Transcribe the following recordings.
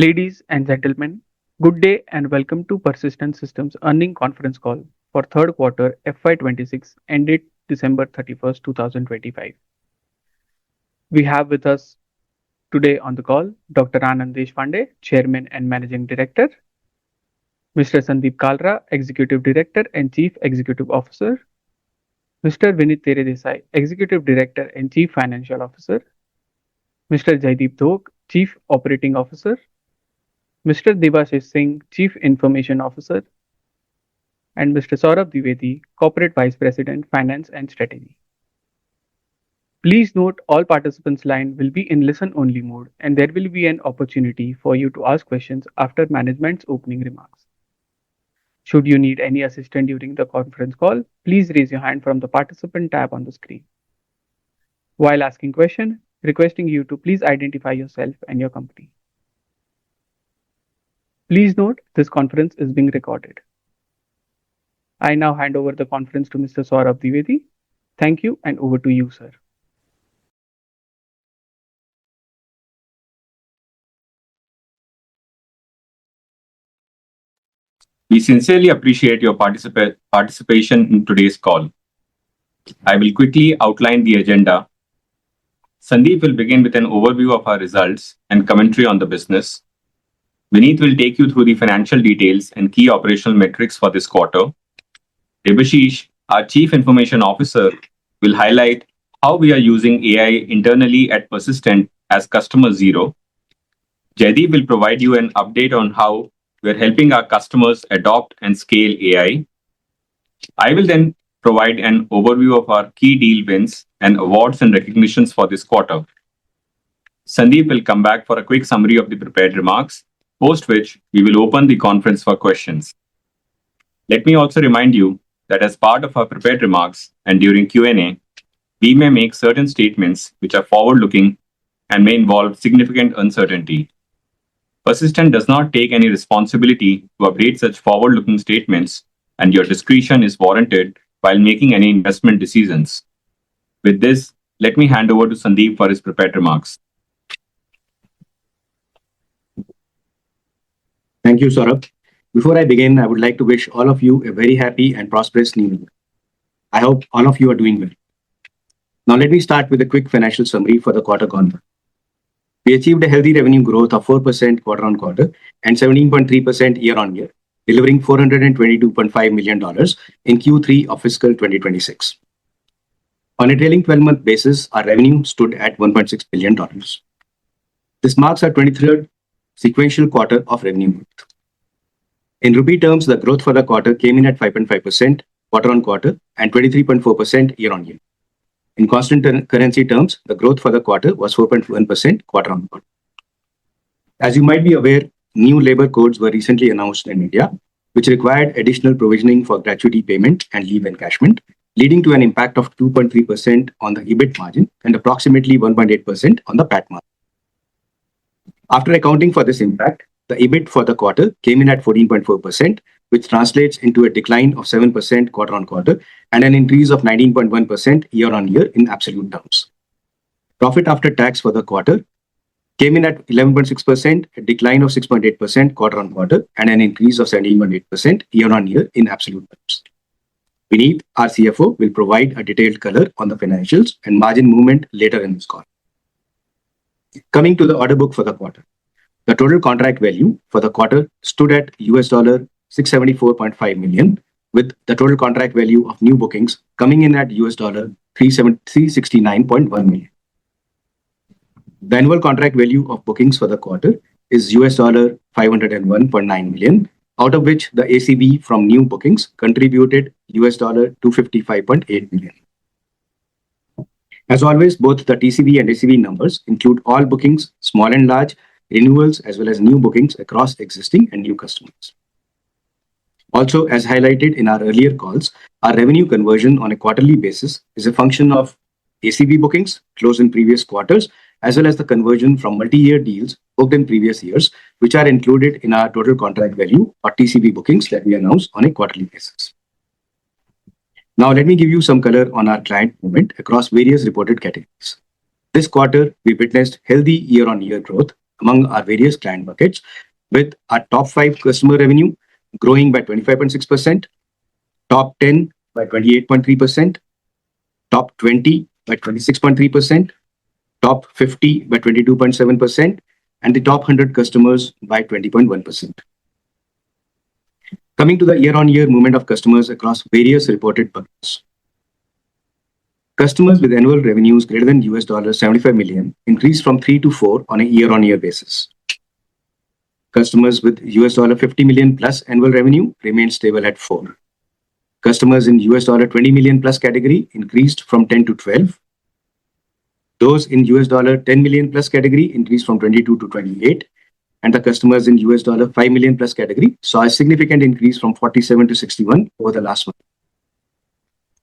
Ladies and gentlemen, good day and welcome to Persistent Systems earning conference call for third quarter FY26 ended December 31st, 2025. We have with us today on the call Dr. Anand Deshpande, Chairman and Managing Director, Mr. Sandeep Kalra, Executive Director and Chief Executive Officer, Mr. Vinit Teredesai, Executive Director and Chief Financial Officer, Mr. Jaideep Dhok, Chief Operating Officer, Mr. Debashish Singh, Chief Information Officer, and Mr. Saurabh Dwivedi, Corporate Vice President, Finance and Strategy. Please note all participants' line will be in listen-only mode, and there will be an opportunity for you to ask questions after management's opening remarks. Should you need any assistance during the conference call, please raise your hand from the participant tab on the screen. While asking question, requesting you to please identify yourself and your company. Please note this conference is being recorded. I now hand over the conference to Mr. Saurabh Dwivedi. Thank you, and over to you, sir. We sincerely appreciate your participation in today's call. I will quickly outline the agenda. Sandeep will begin with an overview of our results and commentary on the business. Vinit will take you through the financial details and key operational metrics for this quarter. Debashish, our Chief Information Officer, will highlight how we are using AI internally at Persistent as Customer Zero. Jaideep will provide you an update on how we are helping our customers adopt and scale AI. I will then provide an overview of our key deal wins and awards and recognitions for this quarter. Sandeep will come back for a quick summary of the prepared remarks, post which we will open the conference for questions. Let me also remind you that as part of our prepared remarks and during Q&A, we may make certain statements which are forward-looking and may involve significant uncertainty. Persistent does not take any responsibility to update such forward-looking statements, and your discretion is warranted while making any investment decisions. With this, let me hand over to Sandeep for his prepared remarks. Thank you, Saurabh. Before I begin, I would like to wish all of you a very happy and prosperous new year. I hope all of you are doing well. Now let me start with a quick financial summary for the quarter gone by. We achieved a healthy revenue growth of 4% quarter-on-quarter and 17.3% year-on-year, delivering $422.5 million in Q3 of fiscal 2026. On a trailing 12-month basis, our revenue stood at $1.6 billion. This marks our 23rd sequential quarter of revenue growth. In rupee terms, the growth for the quarter came in at 5.5% quarter-on-quarter and 23.4% year-on-year. In constant currency terms, the growth for the quarter was 4.1% quarter-on-quarter. As you might be aware, new labor codes were recently announced in India, which required additional provisioning for gratuity payment and leave encashment, leading to an impact of 2.3% on the EBIT margin and approximately 1.8% on the PAT margin. After accounting for this impact, the EBIT for the quarter came in at 14.4%, which translates into a decline of 7% quarter-on-quarter and an increase of 19.1% year-on-year in absolute terms. Profit after tax for the quarter came in at 11.6%, a decline of 6.8% quarter-on-quarter and an increase of 17.8% year-on-year in absolute terms. Vinit, our CFO, will provide a detailed color on the financials and margin movement later in this call. Coming to the order book for the quarter. The total contract value for the quarter stood at $674.5 million, with the total contract value of new bookings coming in at $369.1 million. The annual contract value of bookings for the quarter is $501.9 million, out of which the ACV from new bookings contributed $255.8 million. As always, both the TCV and ACV numbers include all bookings, small and large, renewals, as well as new bookings across existing and new customers. Also, as highlighted in our earlier calls, our revenue conversion on a quarterly basis is a function of ACV bookings closed in previous quarters, as well as the conversion from multi-year deals booked in previous years, which are included in our total contract value or TCV bookings that we announce on a quarterly basis. Now, let me give you some color on our client movement across various reported categories. This quarter, we witnessed healthy year-on-year growth among our various client buckets, with our top 5 customer revenue growing by 25.6%, top 10 by 28.3%, top 20 by 26.3%, top 50 by 22.7%, and the top 100 customers by 20.1%. Coming to the year-on-year movement of customers across various reported buckets. Customers with annual revenues greater than $75 million increased from 3 to 4 on a year-on-year basis. Customers with $50 million plus annual revenue remained stable at 4. Customers in $20 million plus category increased from 10 to 12. Those in $10 million plus category increased from 22 to 28. And the customers in $5 million plus category saw a significant increase from 47 to 61 over the last month.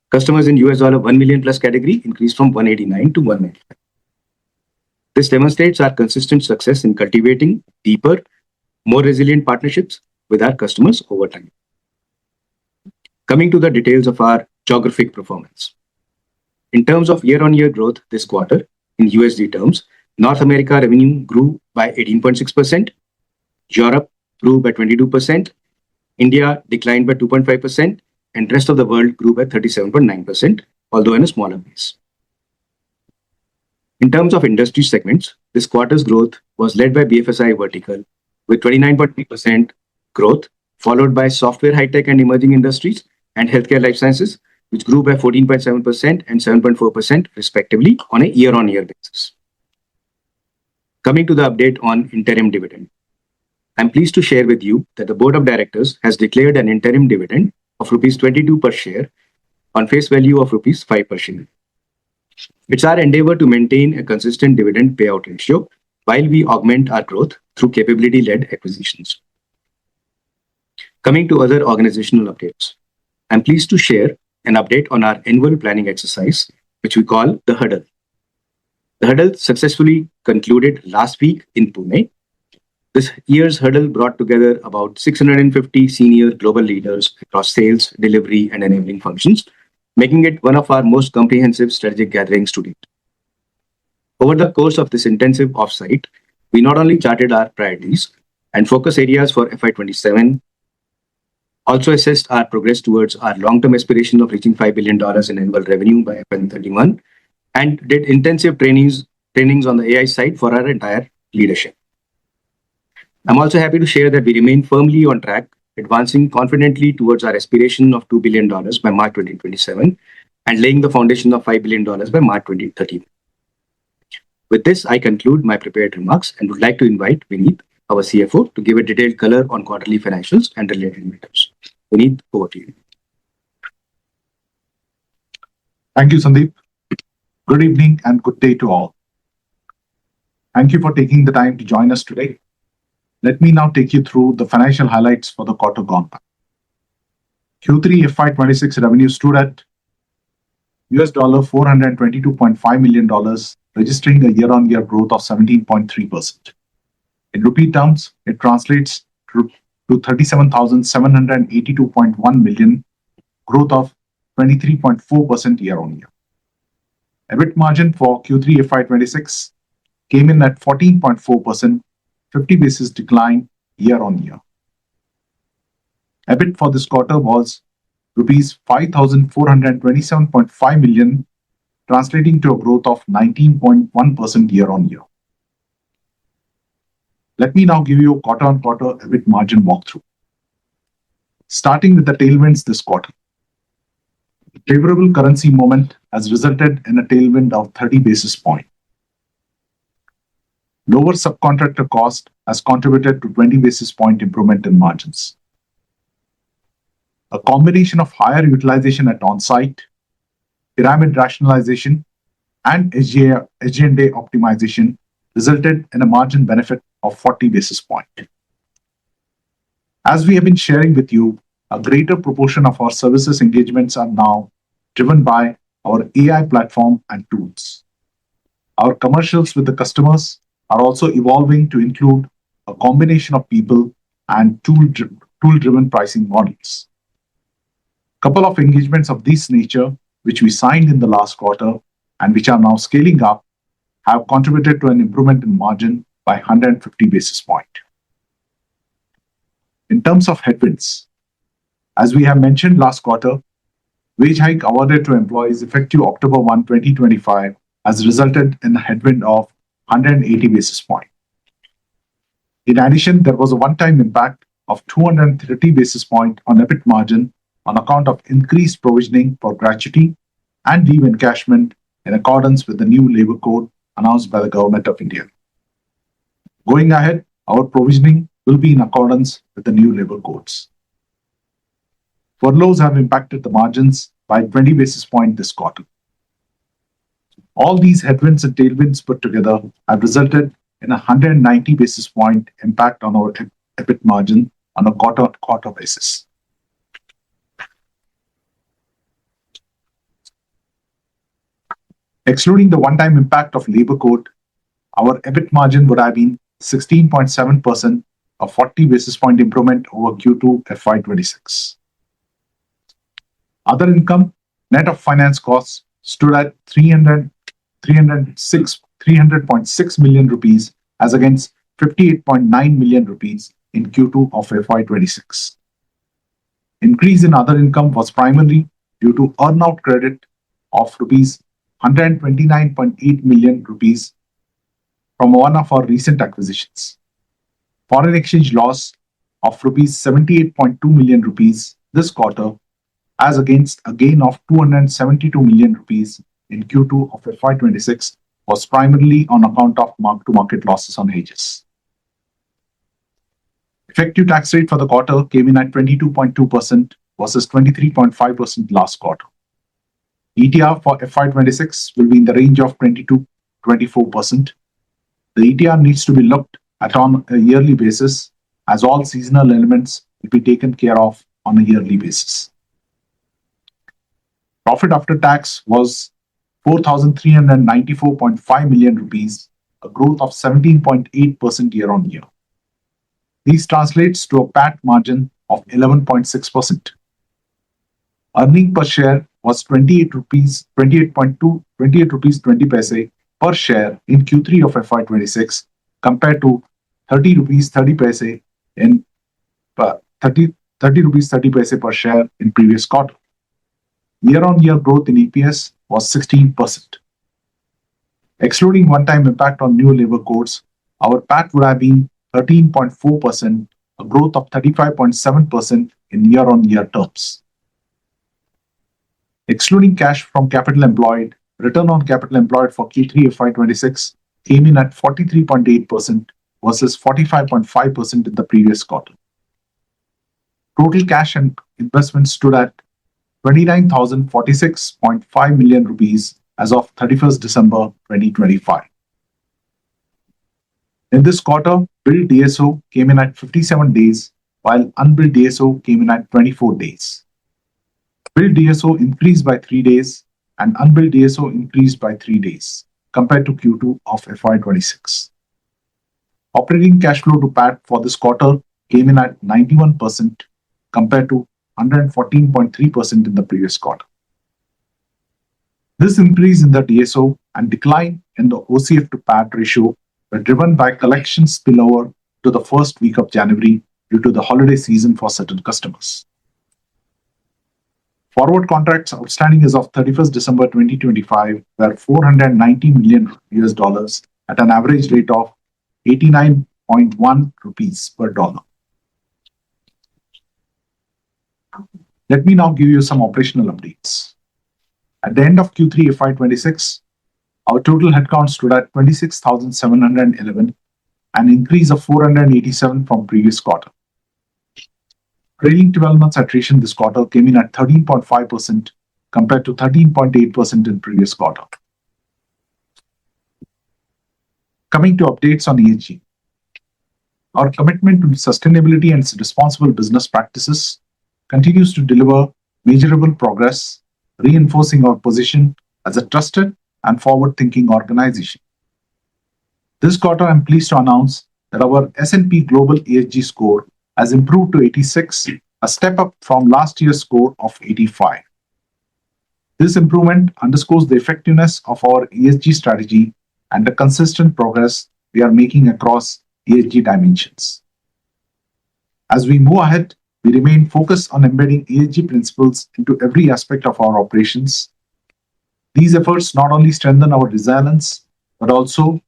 Customers in $1 million plus category increased from 189 to 195. This demonstrates our consistent success in cultivating deeper, more resilient partnerships with our customers over time. Coming to the details of our geographic performance. In terms of year-on-year growth this quarter, in USD terms, North America revenue grew by 18.6%, Europe grew by 22%, India declined by 2.5%, and rest of the world grew by 37.9%, although in a smaller base. In terms of industry segments, this quarter's growth was led by BFSI vertical with 29.3% growth, followed by software, high-tech and emerging industries and healthcare life sciences, which grew by 14.7% and 7.4% respectively on a year-on-year basis. Coming to the update on interim dividend. I'm pleased to share with you that the Board of Directors has declared an interim dividend of rupees 22 per share on face value of rupees 5 per share. It's our endeavor to maintain a consistent dividend payout ratio while we augment our growth through capability-led acquisitions. Coming to other organizational updates. I'm pleased to share an update on our annual planning exercise, which we call the Huddle. The Huddle successfully concluded last week in Pune. This year's Huddle brought together about 650 senior global leaders across sales, delivery, and enabling functions, making it one of our most comprehensive strategic gatherings to date. Over the course of this intensive offsite, we not only charted our priorities and focus areas for FY27, also assessed our progress towards our long-term aspiration of reaching $5 billion in annual revenue by FY31, and did intensive trainings on the AI side for our entire leadership. I'm also happy to share that we remain firmly on track, advancing confidently towards our aspiration of $2 billion by March 2027 and laying the foundation of $5 billion by March 2030. With this, I conclude my prepared remarks and would like to invite Vineet, our CFO, to give a detailed color on quarterly financials and related matters. Vineet, over to you. Thank you, Sandeep. Good evening and good day to all. Thank you for taking the time to join us today. Let me now take you through the financial highlights for the quarter gone by. Q3 FY26 revenue stood at $422.5 million, registering a year-on-year growth of 17.3%. In rupee terms, it translates to 37,782.1 million, growth of 23.4% year-on-year. EBIT margin for Q3 FY26 came in at 14.4%, 50 basis decline year-on-year. EBIT for this quarter was rupees 5,427.5 million, translating to a growth of 19.1% year-on-year. Let me now give you a quarter-on-quarter EBIT margin walkthrough. Starting with the tailwinds this quarter. Favorable currency movement has resulted in a tailwind of 30 basis points. Lower subcontractor cost has contributed to 20 basis point improvement in margins. A combination of higher utilization at on-site, pyramid rationalization, and SG&A optimization resulted in a margin benefit of 40 basis points. As we have been sharing with you, a greater proportion of our services engagements are now driven by our AI platform and tools. Our commercials with the customers are also evolving to include a combination of people and tool-driven pricing models. Couple of engagements of this nature, which we signed in the last quarter and which are now scaling up, have contributed to an improvement in margin by 150 basis points. In terms of headwinds, as we have mentioned last quarter, wage hike awarded to employees effective October 1, 2025 has resulted in a headwind of 180 basis points. In addition, there was a one-time impact of 230 basis points on EBIT margin on account of increased provisioning for gratuity and leave encashment in accordance with the new labor code announced by the Government of India. Going ahead, our provisioning will be in accordance with the new labor codes. Furloughs have impacted the margins by 20 basis points this quarter. All these headwinds and tailwinds put together have resulted in a 190 basis point impact on our EBIT margin on a quarter-on-quarter basis. Excluding the one-time impact of labor code, our EBIT margin would have been 16.7%, a 40 basis point improvement over Q2 FY26. Other income, net of finance costs, stood at 300.6 million rupees as against 58.9 million rupees in Q2 of FY26. Increase in other income was primarily due to earnout credit of rupees 129.8 million rupees from one of our recent acquisitions. Foreign exchange loss of rupees 78.2 million rupees this quarter as against a gain of 272 million rupees in Q2 of FY26 was primarily on account of mark-to-market losses on hedges. Effective tax rate for the quarter came in at 22.2% versus 23.5% last quarter. ETR for FY26 will be in the range of 22-24%. The ETR needs to be looked at on a yearly basis as all seasonal elements will be taken care of on a yearly basis. Profit after tax was 4,394.5 million rupees, a growth of 17.8% year-on-year. This translates to a PAT margin of 11.6%. Earning per share was 28.20 rupees per share in Q3 of FY26 compared to 30 rupees per share in previous quarter. Year-on-year growth in EPS was 16%. Excluding one-time impact on new labor codes, our PAT would have been 13.4%, a growth of 35.7% in year-on-year terms. Excluding cash from capital employed, return on capital employed for Q3 FY26 came in at 43.8% versus 45.5% in the previous quarter. Total cash and investments stood at 29,046.5 million rupees as of 31st December 2025. In this quarter, billed DSO came in at 57 days, while unbilled DSO came in at 24 days. Billed DSO increased by 3 days and unbilled DSO increased by 3 days compared to Q2 of FY26. Operating cash flow to PAT for this quarter came in at 91% compared to 114.3% in the previous quarter. This increase in the DSO and decline in the OCF to PAT ratio were driven by collection spillover to the first week of January due to the holiday season for certain customers. Forward contracts outstanding as of 31st December 2025 were $490 million at an average rate of 89.1 rupees per dollar. Let me now give you some operational updates. At the end of Q3 FY26, our total headcount stood at 26,711, an increase of 487 from previous quarter. Trailing 12 months attrition this quarter came in at 13.5% compared to 13.8% in previous quarter. Coming to updates on ESG. Our commitment to sustainability and responsible business practices continues to deliver measurable progress, reinforcing our position as a trusted and forward-thinking organization. This quarter, I'm pleased to announce that our S&P Global ESG score has improved to 86, a step up from last year's score of 85. This improvement underscores the effectiveness of our ESG strategy and the consistent progress we are making across ESG dimensions. As we move ahead, we remain focused on embedding ESG principles into every aspect of our operations. These efforts not only strengthen our resilience, but also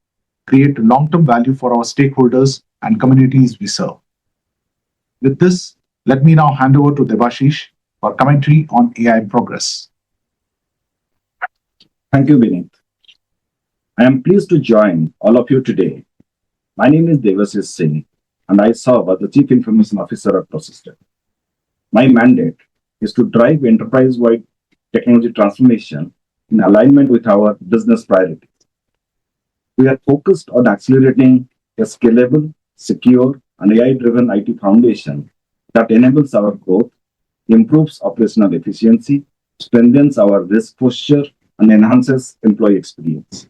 create long-term value for our stakeholders and communities we serve. With this, let me now hand over to Debashish for commentary on AI progress. Thank you, Vineet. I am pleased to join all of you today. My name is Devashish Singh, and I serve as the Chief Information Officer at Persistent. My mandate is to drive enterprise-wide technology transformation in alignment with our business priorities. We are focused on accelerating a scalable, secure, and AI-driven IT foundation that enables our growth, improves operational efficiency, strengthens our risk posture, and enhances employee experience.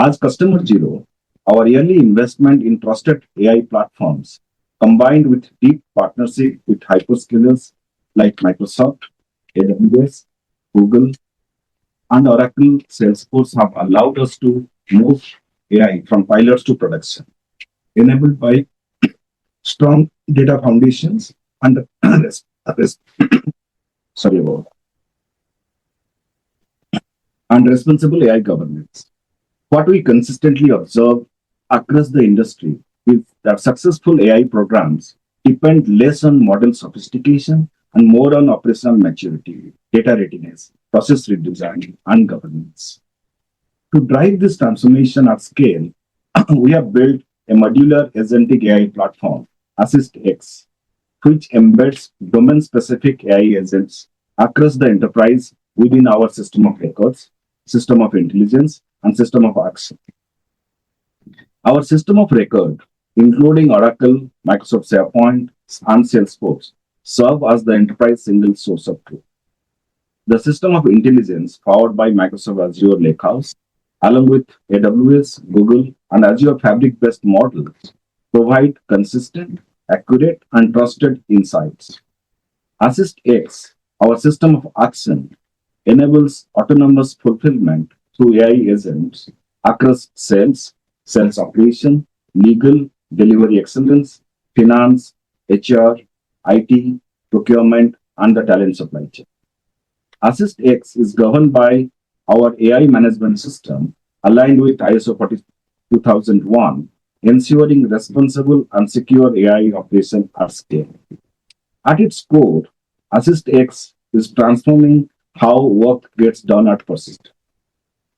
As customer zero, our yearly investment in trusted AI platforms, combined with deep partnership with hyperscalers like Microsoft, AWS, Google, and Oracle Salesforce, have allowed us to move AI from pilots to production, enabled by strong data foundations and sorry about and responsible AI governance. What we consistently observe across the industry is that successful AI programs depend less on model sophistication and more on operational maturity, data readiness, process redesign, and governance. To drive this transformation at scale, we have built a modular agentic AI platform, AssistX, which embeds domain-specific AI agents across the enterprise within our system of records, system of intelligence, and system of action. Our system of record, including Oracle, Microsoft SharePoint, and Salesforce, serve as the enterprise single source of truth. The system of intelligence powered by Microsoft Azure Lakehouse, along with AWS, Google, and Azure Fabric-based models, provide consistent, accurate, and trusted insights. AssistX, our system of action, enables autonomous fulfillment through AI agents across sales operation, legal, delivery excellence, finance, HR, IT, procurement, and the talent supply chain. AssistX is governed by our AI management system aligned with ISO 42001, ensuring responsible and secure AI operation at scale. At its core, AssistX is transforming how work gets done at Persistent.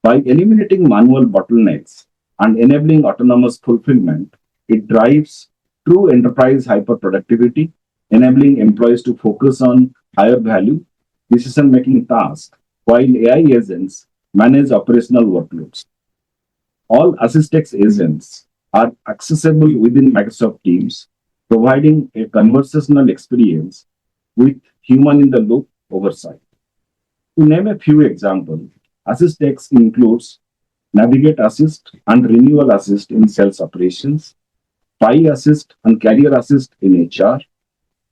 By eliminating manual bottlenecks and enabling autonomous fulfillment, it drives true enterprise hyper-productivity, enabling employees to focus on higher value, decision-making tasks, while AI agents manage operational workloads. All AssistX agents are accessible within Microsoft Teams, providing a conversational experience with human-in-the-loop oversight. To name a few examples, AssistX includes Navigate Assist and Renewal Assist in sales operations, Pi Assist and Career Assist in HR,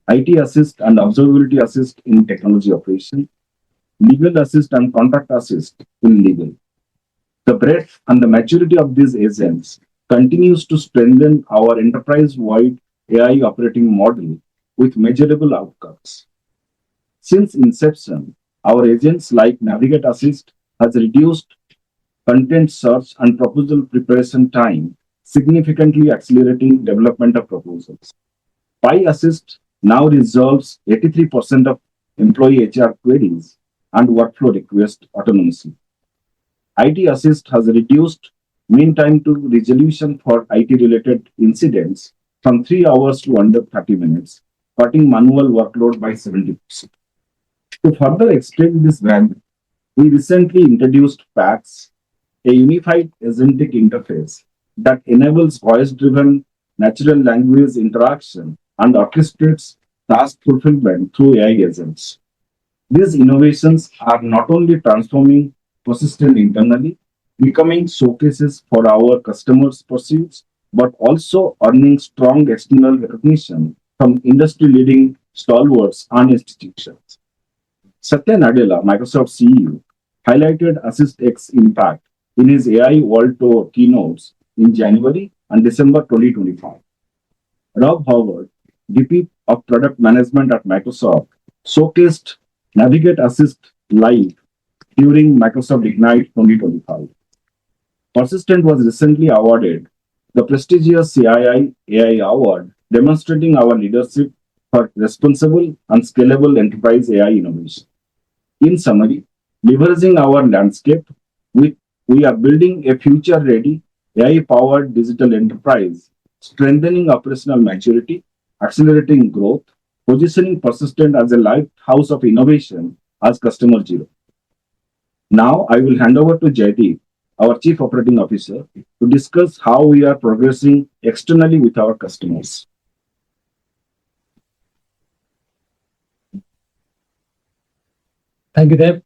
IT Assist and Observability Assist in technology operation, Legal Assist and Contract Assist in legal. The breadth and the maturity of these agents continues to strengthen our enterprise-wide AI operating model with measurable outcomes. Since inception, our agents like Navigate Assist has reduced content search and proposal preparation time, significantly accelerating development of proposals. Pi Assist now resolves 83% of employee HR queries and workflow requests autonomously. IT Assist has reduced mean time to resolution for IT-related incidents from 3 hours to under 30 minutes, cutting manual workload by 70%. To further extend this value, we recently introduced PACS, a unified agentic interface that enables voice-driven natural language interaction and orchestrates task fulfillment through AI agents. These innovations are not only transforming Persistent internally, becoming showcases for our customers' pursuits, but also earning strong external recognition from industry-leading stalwarts and institutions. Satya Nadella, Microsoft CEO, highlighted AssistX impact in his AI World Tour keynotes, in January and December 2025. Rob Howard, VP of Product Management at Microsoft, showcased Navigate Assist Live during Microsoft Ignite 2025. Persistent was recently awarded the prestigious CII AI Award, demonstrating our leadership for responsible and scalable enterprise AI innovation. In summary, leveraging our landscape, we are building a future-ready, AI-powered digital enterprise, strengthening operational maturity, accelerating growth, positioning Persistent as a lighthouse of innovation as customer zero. Now, I will hand over to Jaideep, our Chief Operating Officer, to discuss how we are progressing externally with our customers. Thank you, Deb.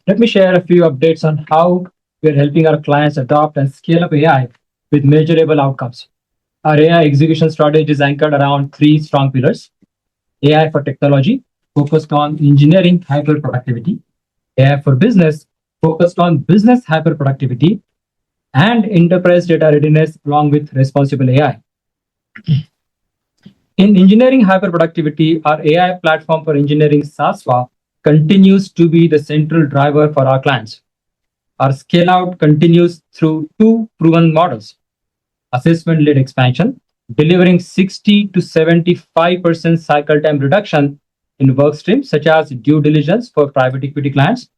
Let me share a few updates on how we are helping our clients adopt and scale up AI with measurable outcomes. Our AI execution strategy is anchored around three strong pillars: AI for technology, focused on engineering hyperproductivity; AI for business, focused on business hyperproductivity; and enterprise data readiness along with responsible AI. In engineering hyperproductivity, our AI platform for engineering, SASVA, continues to be the central driver for our clients. Our scale out continues through two proven models: assessment-led expansion, delivering 60 to 75% cycle time reduction in work streams such as due diligence for private equity clients,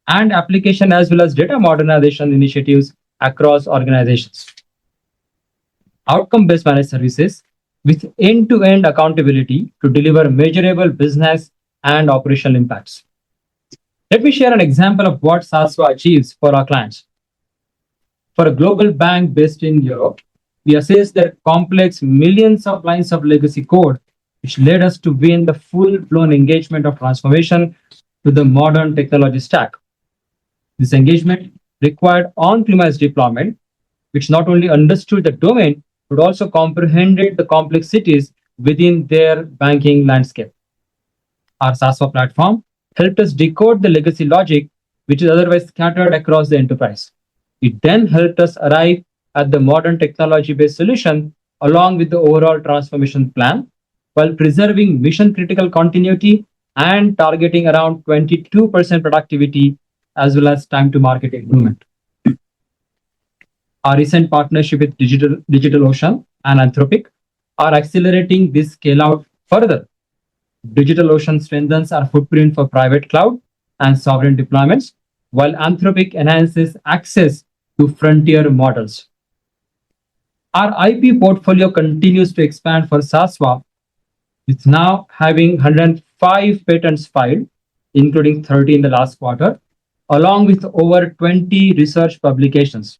and application as well as data modernization initiatives across organizations. Outcome-based managed services with end-to-end accountability to deliver measurable business and operational impacts. Let me share an example of what SASVA achieves for our clients. For a global bank based in Europe, we assessed their complex millions of lines of legacy code, which led us to win the full-blown engagement of transformation to the modern technology stack. This engagement required on-premise deployment, which not only understood the domain, but also comprehended the complexities within their banking landscape. Our SASVA platform helped us decode the legacy logic, which is otherwise scattered across the enterprise. It then helped us arrive at the modern technology-based solution along with the overall transformation plan, while preserving mission-critical continuity and targeting around 22% productivity as well as time to market improvement. Our recent partnership with DigitalOcean and Anthropic are accelerating this scale out further. DigitalOcean strengthens our footprint for private cloud and sovereign deployments, while Anthropic enhances access to frontier models. Our IP portfolio continues to expand for SASVA, with now having 105 patents filed, including 30 in the last quarter, along with over 20 research publications.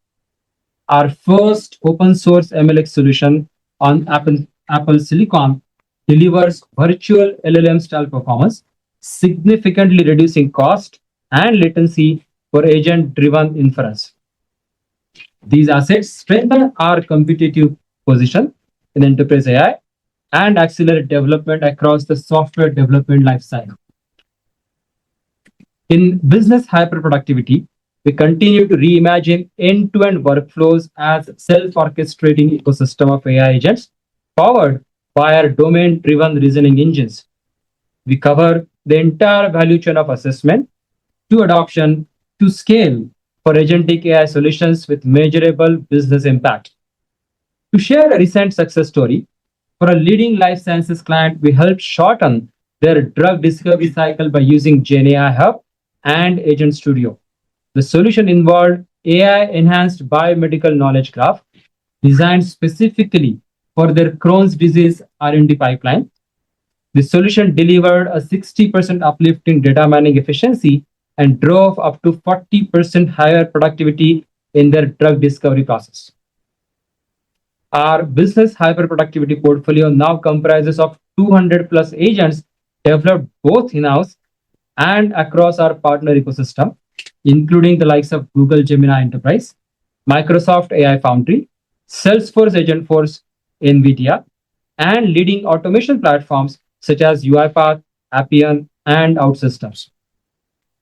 Our first open source MLX solution on Apple Silicon delivers virtual LLM style performance, significantly reducing cost and latency for agent-driven inference. These assets strengthen our competitive position in enterprise AI and accelerate development across the software development lifecycle. In business hyperproductivity, we continue to reimagine end-to-end workflows as self-orchestrating ecosystem of AI agents powered by our domain-driven reasoning engines. We cover the entire value chain of assessment to adoption to scale for agentic AI solutions with measurable business impact. To share a recent success story, for a leading life sciences client, we helped shorten their drug discovery cycle by using GenAI Hub and Agent Studio. The solution involved AI-enhanced biomedical knowledge graph designed specifically for their Crohn's disease R&D pipeline. The solution delivered a 60% uplift in data mining efficiency and drove up to 40% higher productivity in their drug discovery process. Our business hyperproductivity portfolio now comprises of 200 plus agents developed both in-house and across our partner ecosystem, including the likes of Google Gemini Enterprise, Microsoft AI Foundry, Salesforce Agentforce, NVIDIA, and leading automation platforms such as UiPath, Appian, and OutSystems.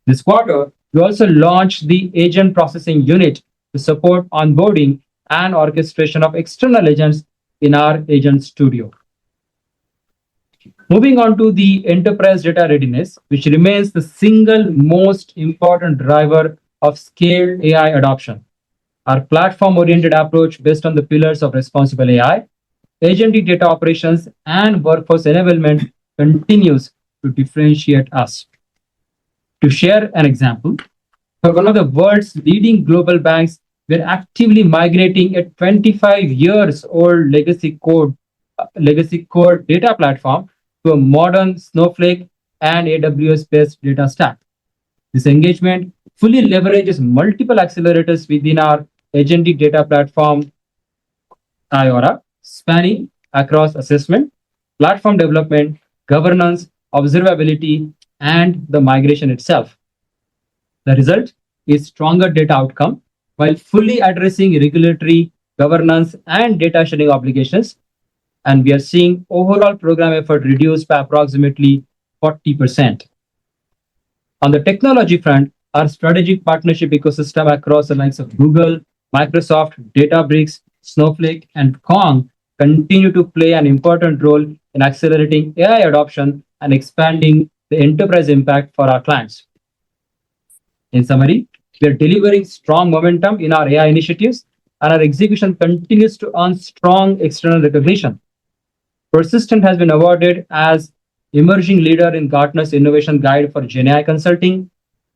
This quarter, we also launched the agent processing unit to support onboarding and orchestration of external agents in our Agent Studio. Moving on to the enterprise data readiness, which remains the single most important driver of scaled AI adoption. Our platform-oriented approach based on the pillars of responsible AI, agentic data operations, and workforce enablement continues to differentiate us. To share an example, for one of the world's leading global banks, we're actively migrating a 25 years old legacy code data platform to a modern Snowflake and AWS-based data stack. This engagement fully leverages multiple accelerators within our agentic data platform, IORA, spanning across assessment, platform development, governance, observability, and the migration itself. The result is stronger data outcome while fully addressing regulatory, governance, and data sharing obligations. And we are seeing overall program effort reduced by approximately 40%. On the technology front, our strategic partnership ecosystem across the likes of Google, Microsoft, Databricks, Snowflake, and Kong continue to play an important role in accelerating AI adoption and expanding the enterprise impact for our clients. In summary, we are delivering strong momentum in our AI initiatives, and our execution continues to earn strong external recognition. Persistent has been awarded as Emerging Leader in Gartner's Innovation Guide for GenAI Consulting,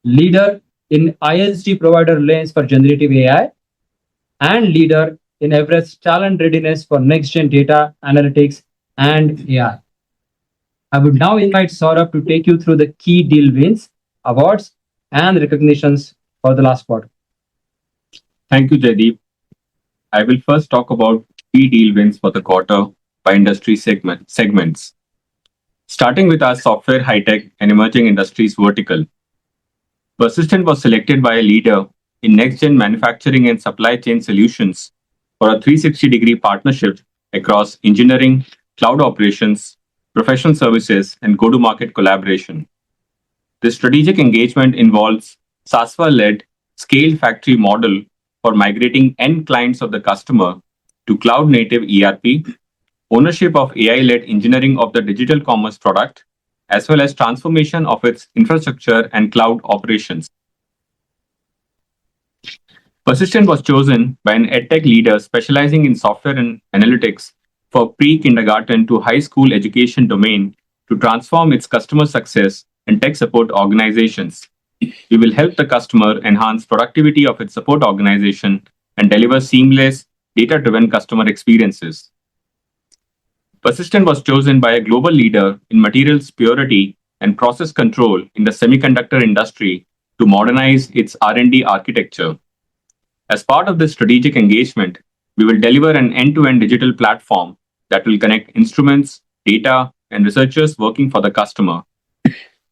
Leader in ISG Provider Lanes for Generative AI, and Leader in Everest Talent Readiness for Next-Gen Data Analytics and AI. I would now invite Saurabh to take you through the key deal wins, awards, and recognitions for the last quarter. Thank you, Jaideep. I will first talk about key deal wins for the quarter by industry segments. Starting with our software, high-tech, and emerging industries vertical. Persistent was selected by a leader in next-gen manufacturing and supply chain solutions for a 360-degree partnership across engineering, cloud operations, professional services, and go-to-market collaboration. This strategic engagement involves SASVA-led scaled factory model for migrating end clients of the customer to cloud-native ERP, ownership of AI-led engineering of the digital commerce product, as well as transformation of its infrastructure and cloud operations. Persistent was chosen by an edtech leader specializing in software and analytics for pre-kindergarten to high school education domain to transform its customer success and tech support organizations. We will help the customer enhance productivity of its support organization and deliver seamless, data-driven customer experiences. Persistent was chosen by a global leader in materials purity and process control in the semiconductor industry to modernize its R&D architecture. As part of this strategic engagement, we will deliver an end-to-end digital platform that will connect instruments, data, and researchers working for the customer.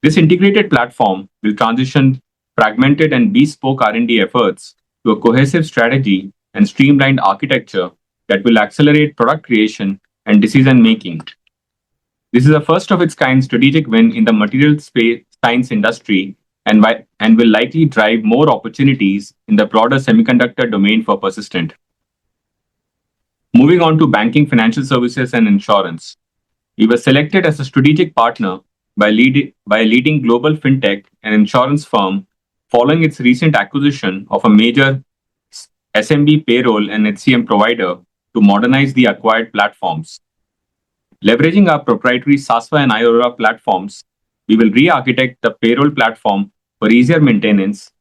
This integrated platform will transition fragmented and bespoke R&D efforts to a cohesive strategy and streamlined architecture that will accelerate product creation and decision-making. This is a first-of-its-kind strategic win in the materials science industry and will likely drive more opportunities in the broader semiconductor domain for Persistent. Moving on to banking, financial services, and insurance. We were selected as a strategic partner by a leading global fintech and insurance firm following its recent acquisition of a major SMB payroll and HCM provider to modernize the acquired platforms. Leveraging our proprietary SASVA and IORA platforms, we will re-architect the payroll platform for easier maintenance,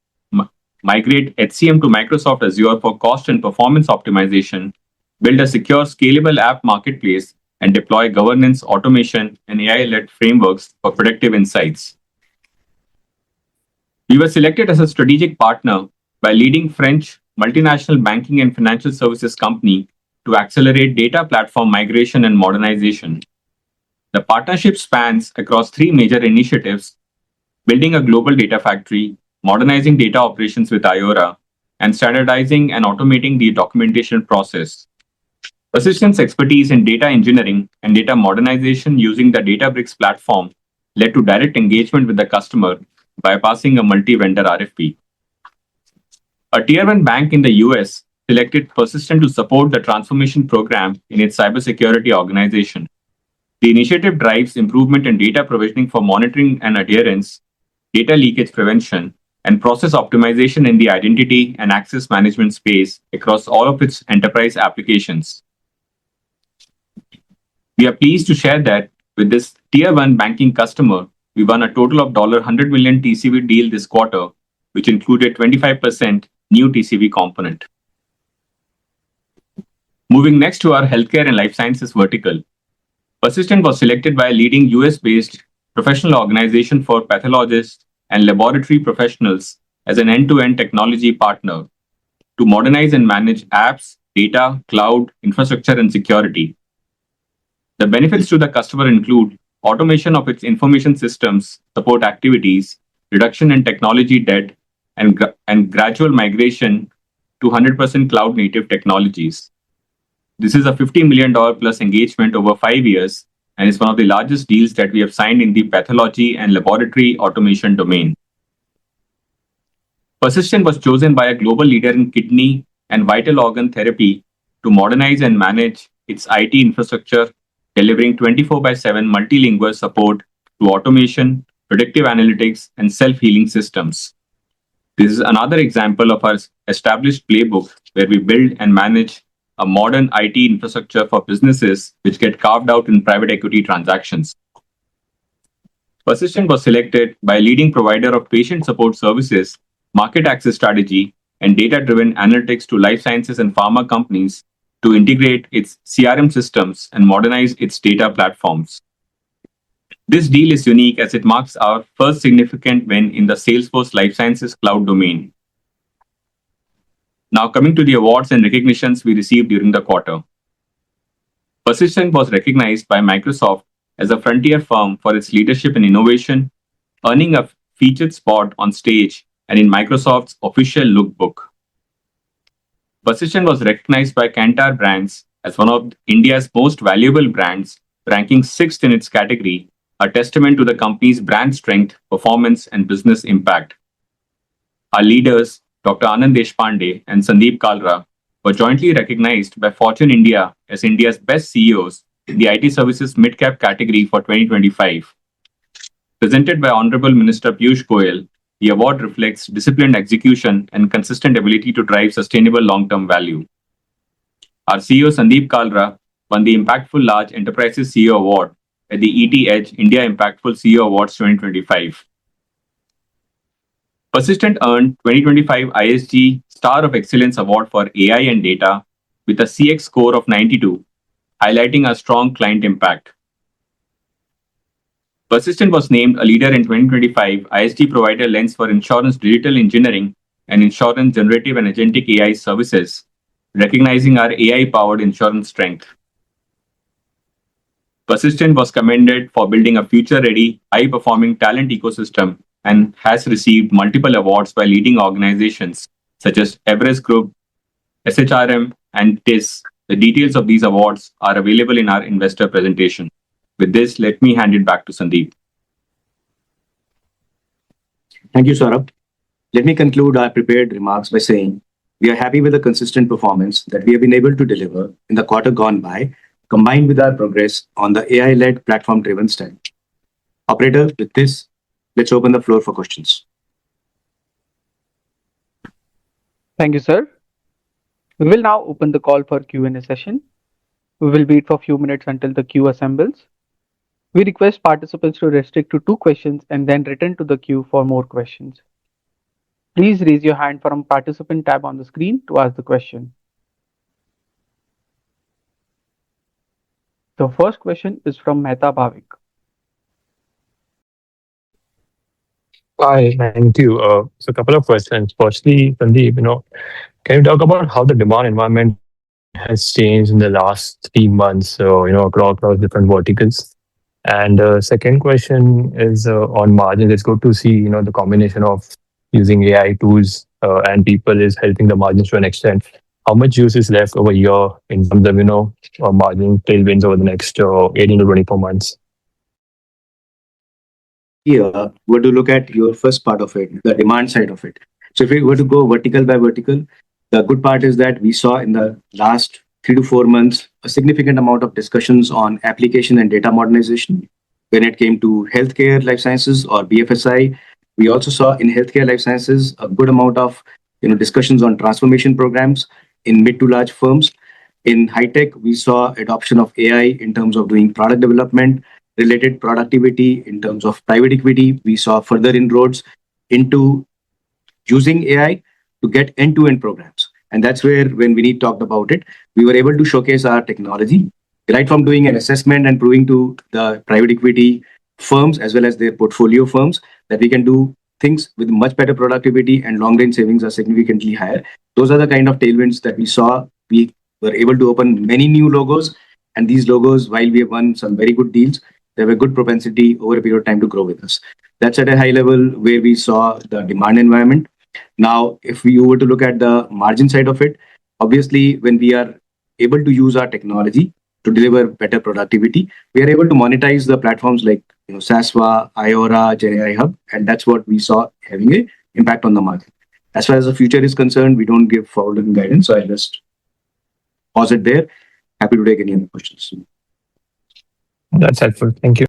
migrate HCM to Microsoft Azure for cost and performance optimization, build a secure, scalable app marketplace, and deploy governance, automation, and AI-led frameworks for predictive insights. We were selected as a strategic partner by a leading French multinational banking and financial services company to accelerate data platform migration and modernization. The partnership spans across three major initiatives: building a global data factory, modernizing data operations with IORA, and standardizing and automating the documentation process. Persistent's expertise in data engineering and data modernization using the Databricks platform led to direct engagement with the customer, bypassing a multi-vendor RFP. A tier 1 bank in the US selected Persistent to support the transformation program in its cybersecurity organization. The initiative drives improvement in data provisioning for monitoring and adherence, data leakage prevention, and process optimization in the identity and access management space across all of its enterprise applications. We are pleased to share that with this Tier 1 banking customer, we won a total of $100 million TCV deal this quarter, which included 25% new TCV component. Moving next to our healthcare and life sciences vertical, Persistent was selected by a leading US-based professional organization for pathologists and laboratory professionals as an end-to-end technology partner to modernize and manage apps, data, cloud, infrastructure, and security. The benefits to the customer include automation of its information systems, support activities, reduction in technology debt, and gradual migration to 100% cloud native technologies. This is a $50 million plus engagement over 5 years and is one of the largest deals that we have signed in the pathology and laboratory automation domain. Persistent was chosen by a global leader in kidney and vital organ therapy to modernize and manage its IT infrastructure, delivering 24/7 multilingual support to automation, predictive analytics, and self-healing systems. This is another example of our established playbook where we build and manage a modern IT infrastructure for businesses which get carved out in private equity transactions. Persistent was selected by a leading provider of patient support services, market access strategy, and data-driven analytics to life sciences and pharma companies to integrate its CRM systems and modernize its data platforms. This deal is unique as it marks our first significant win in the Salesforce Life Sciences Cloud domain. Now coming to the awards and recognitions we received during the quarter. Persistent was recognized by Microsoft as a frontier firm for its leadership in innovation, earning a featured spot on stage and in Microsoft's official lookbook. Persistent was recognized by Kantar Brands as one of India's most valuable brands, ranking 6th in its category, a testament to the company's brand strength, performance, and business impact. Our leaders, Dr. Anand Deshpande and Sandeep Kalra, were jointly recognized by Fortune India as India's best CEOs in the IT services mid-cap category for 2025. Presented by Honorable Minister Piyush Goyal, the award reflects disciplined execution and consistent ability to drive sustainable long-term value. Our CEO Sandeep Kalra won the Impactful Large Enterprises CEO Award at the ET Edge India Impactful CEO Awards 2025. Persistent earned 2025 ISG Star of Excellence Award for AI and Data with a CX score of 92, highlighting our strong client impact. Persistent was named a leader in 2025 ISG Provider Lens for Insurance Digital Engineering and Insurance Generative and Agentic AI Services, recognizing our AI-powered insurance strength. Persistent was commended for building a future-ready, high-performing talent ecosystem and has received multiple awards by leading organizations such as Everest Group, SHRM, and TIS. The details of these awards are available in our investor presentation. With this, let me hand it back to Sandeep. Thank you, Saurabh. Let me conclude our prepared remarks by saying we are happy with the consistent performance that we have been able to deliver in the quarter gone by, combined with our progress on the AI-led platform-driven style. Operator, with this, let's open the floor for questions. Thank you, sir. We will now open the call for Q&A session. We will wait for a few minutes until the queue assembles. We request participants to restrict to 2 questions and then return to the queue for more questions. Please raise your hand from participant tab on the screen to ask the question. The first question is from Mehta Bhavik. Hi, thank you. So a couple of questions. Firstly, Sandeep, can you talk about how the demand environment has changed in the last 3 months, across different verticals? And second question is on margins. It's good to see, the combination of using AI tools and people is helping the margins to an extent. How much juice is left over here in terms of, margin tailwinds over the next 18 to 24 months? Here, were to look at your first part of it, the demand side of it. So if we were to go vertical by vertical, The good part is that we saw in the last 3 to 4 months a significant amount of discussions on application and data modernization. When it came to healthcare, life sciences, or BFSI, we also saw in healthcare, life sciences a good amount of discussions on transformation programs in mid to large firms. In high tech, we saw adoption of AI in terms of doing product development, related productivity in terms of private equity. We saw further inroads into using AI to get end-to-end programs. And that's where, when Vineet talked about it, we were able to showcase our technology, right from doing an assessment and proving to the private equity firms as well as their portfolio firms that we can do things with much better productivity and long-range savings are significantly higher. Those are the kind of tailwinds that we saw. We were able to open many new logos, and these logos, while we have won some very good deals, they have a good propensity over a period of time to grow with us. That's at a high level where we saw the demand environment. Now, if you were to look at the margin side of it, obviously, when we are able to use our technology to deliver better productivity, we are able to monetize the platforms like Sasva, Iora, GenAI Hub, and that's what we saw having an impact on the market. As far as the future is concerned, we don't give forward-looking guidance, so I'll just pause it there. Happy to take any other questions. That's helpful. Thank you.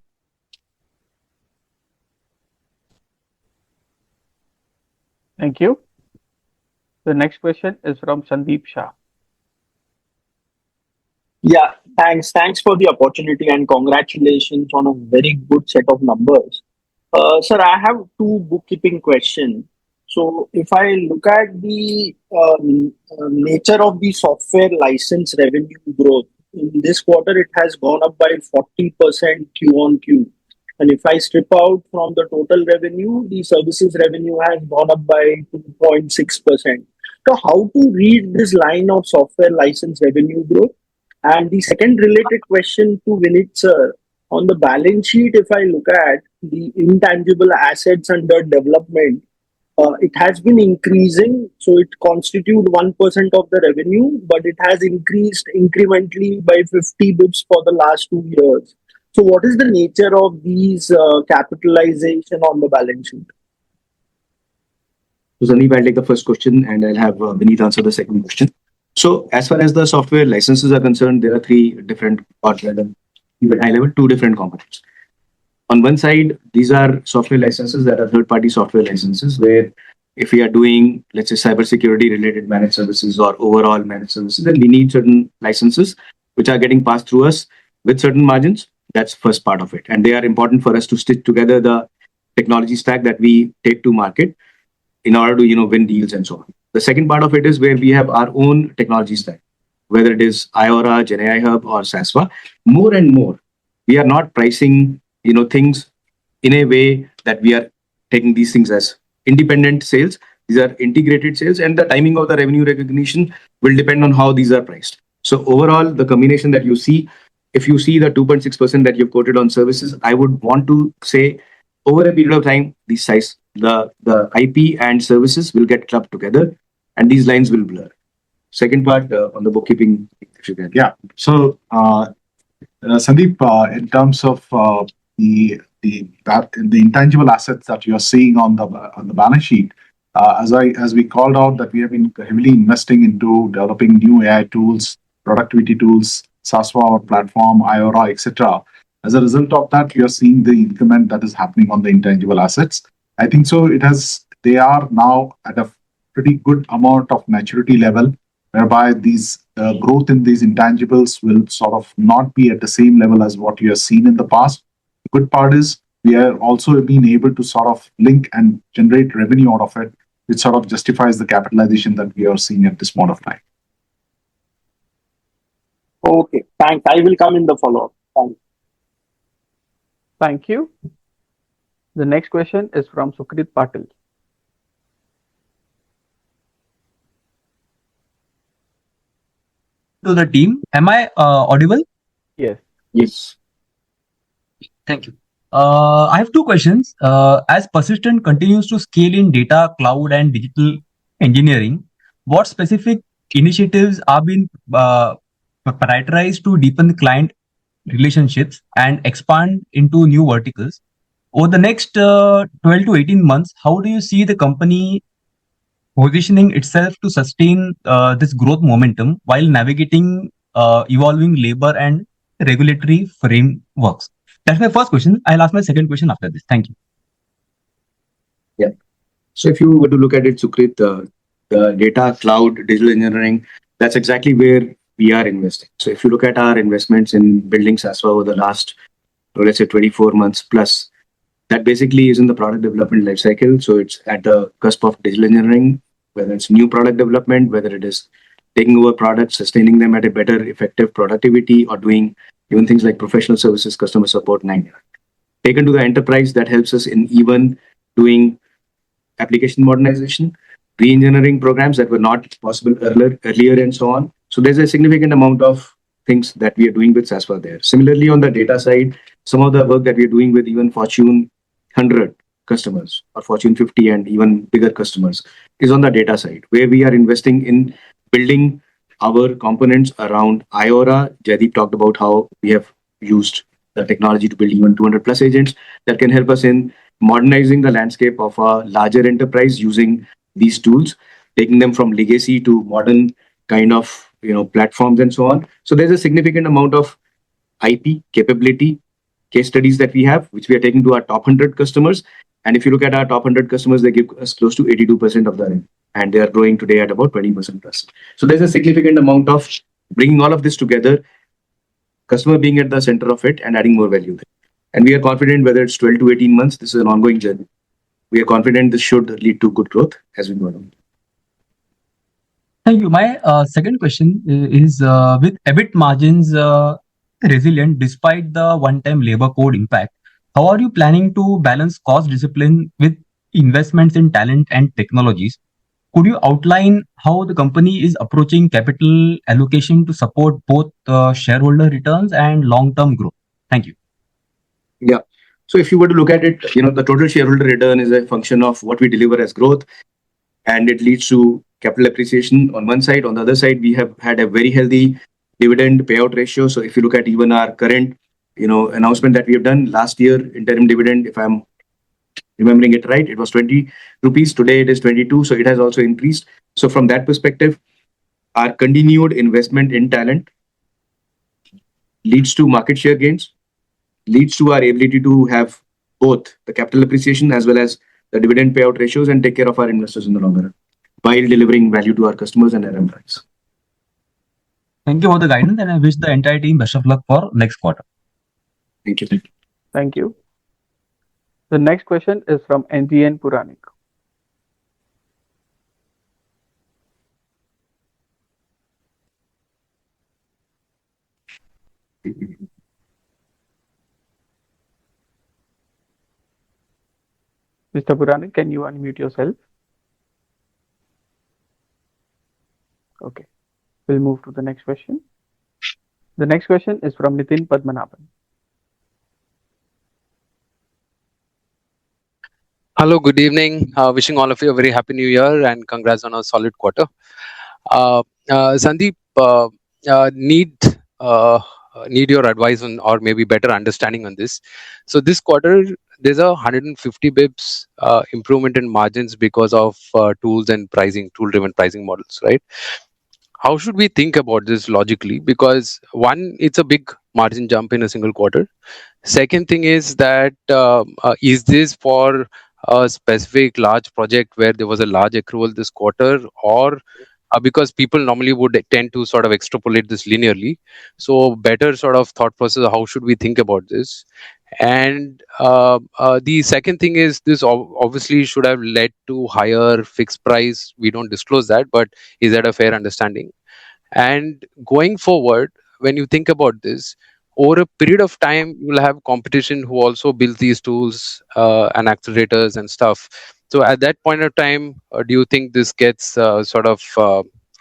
Thank you. The next question is from Sandeep Shah. Yeah, thanks. Thanks for the opportunity and congratulations on a very good set of numbers. Sir, I have two bookkeeping questions. So, if I look at the nature of the software license revenue growth, in this quarter it has gone up by 40% Q on Q. And if I strip out from the total revenue, the services revenue has gone up by 2.6%. So, how to read this line of software license revenue growth? And the second related question to Vinit sir, on the balance sheet, if I look at the intangible assets under development, it has been increasing. So it constitutes 1% of the revenue, but it has increased incrementally by 50 bps for the last 2 years. So what is the nature of these capitalization on the balance sheet? So Sandeep, I'll take the first question and I'll have Vineet answer the second question. So as far as the software licenses are concerned, there are three different, or rather, even high level, two different components. On one side, these are software licenses that are third-party software licenses, where if we are doing, let's say, cybersecurity related managed services or overall managed services, then we need certain licenses which are getting passed through us with certain margins. That's first part of it. And they are important for us to stitch together the technology stack that we take to market in order to, win deals and so on. The second part of it is where we have our own technology stack, whether it is Iora, GenAI Hub, or Sasva. More and more, we are not pricing, things in a way that we are taking these things as independent sales. These are integrated sales, and the timing of the revenue recognition will depend on how these are priced. So overall, the combination that you see, if you see the 2.6% that you've quoted on services, I would want to say over a period of time, these size, the IP and services will get clubbed together and these lines will blur. Second part on the bookkeeping, if you can. Yeah. So, Sandeep, in terms of the intangible assets that you are seeing on the balance sheet, as we called out that we have been heavily investing into developing new AI tools, productivity tools, Sasva, our platform, Iora, etc. As a result of that, we are seeing the increment that is happening on the intangible assets. I think so. They are now at a pretty good amount of maturity level, whereby these growth in these intangibles will sort of not be at the same level as what you have seen in the past. The good part is we are also being able to sort of link and generate revenue out of it, which sort of justifies the capitalization that we are seeing at this point of time. Okay, thanks. I will come in the follow-up. Thanks. Thank you. The next question is from Sukrit Patil. To the team, am I audible? Yes. Yes. Thank you. I have two questions. As Persistent continues to scale in data, cloud, and digital engineering, what specific initiatives are being prioritized to deepen client relationships and expand into new verticals? Over the next 12 to 18 months, how do you see the company positioning itself to sustain this growth momentum while navigating evolving labor and regulatory frameworks? That's my first question. I'll ask my second question after this. Thank you. So if you were to look at it, Sukrit, the data, cloud, digital engineering, that's exactly where we are investing. So if you look at our investments in building SASVA over the last, let's say, 24 months plus, that basically is in the product development lifecycle. So it's at the cusp of digital engineering, whether it's new product development, whether it is taking over products, sustaining them at a better, effective productivity, or doing even things like professional services, customer support, and taken to the enterprise, that helps us in even doing application modernization, re-engineering programs that were not possible earlier, and so on. So there's a significant amount of things that we are doing with SASVA there. Similarly, on the data side, some of the work that we are doing with even Fortune 100 customers or Fortune 50 and even bigger customers is on the data side, where we are investing in building our components around IORA. Jaideep talked about how we have used the technology to build even 200 plus agents that can help us in modernizing the landscape of a larger enterprise using these tools, taking them from legacy to modern kind of platforms and so on. So there's a significant amount of IP capability case studies that we have, which we are taking to our top 100 customers. And if you look at our top 100 customers, they give us close to 82% of the revenue, and they are growing today at about 20% plus. So there's a significant amount of bringing all of this together, customer being at the center of it and adding more value there. And we are confident whether it's 12 to 18 months, this is an ongoing journey. We are confident this should lead to good growth as we go along. Thank you. My second question is with EBIT margins resilient despite the one-time labor code impact, how are you planning to balance cost discipline with investments in talent and technologies? Could you outline how the company is approaching capital allocation to support both shareholder returns and long-term growth? Thank you. Yeah. So if you were to look at it, the total shareholder return is a function of what we deliver as growth, and it leads to capital appreciation on one side. On the other side, we have had a very healthy dividend payout ratio. So if you look at even our current, announcement that we have done last year, interim dividend, if I'm remembering it right, it was 20 rupees. Today it is 22. So it has also increased. So from that perspective, our continued investment in talent leads to market share gains, leads to our ability to have both the capital appreciation as well as the dividend payout ratios and take care of our investors in the long run while delivering value to our customers and our employees. Thank you for the guidance, and I wish the entire team best of luck for next quarter. Thank you. Thank you. The next question is from NGN Puranik. Mr. Puranik, can you unmute yourself? Okay, we'll move to the next question. The next question is from Nitin Padmanabhan. Hello, good evening. Wishing all of you a very happy new year and congrats on a solid quarter. Sandeep, need your advice on, or maybe better understanding on this. So this quarter, there's a 150 bips improvement in margins because of tools and pricing, tool-driven pricing models, right? How should we think about this logically? Because one, it's a big margin jump in a single quarter. Second thing is that is this for a specific large project where there was a large accrual this quarter, or because people normally would tend to sort of extrapolate this linearly? So better sort of thought process, how should we think about this? And the second thing is this obviously should have led to higher fixed price. We don't disclose that, but is that a fair understanding? And going forward, when you think about this, over a period of time, you will have competition who also build these tools and accelerators and stuff. So at that point of time, do you think this gets sort of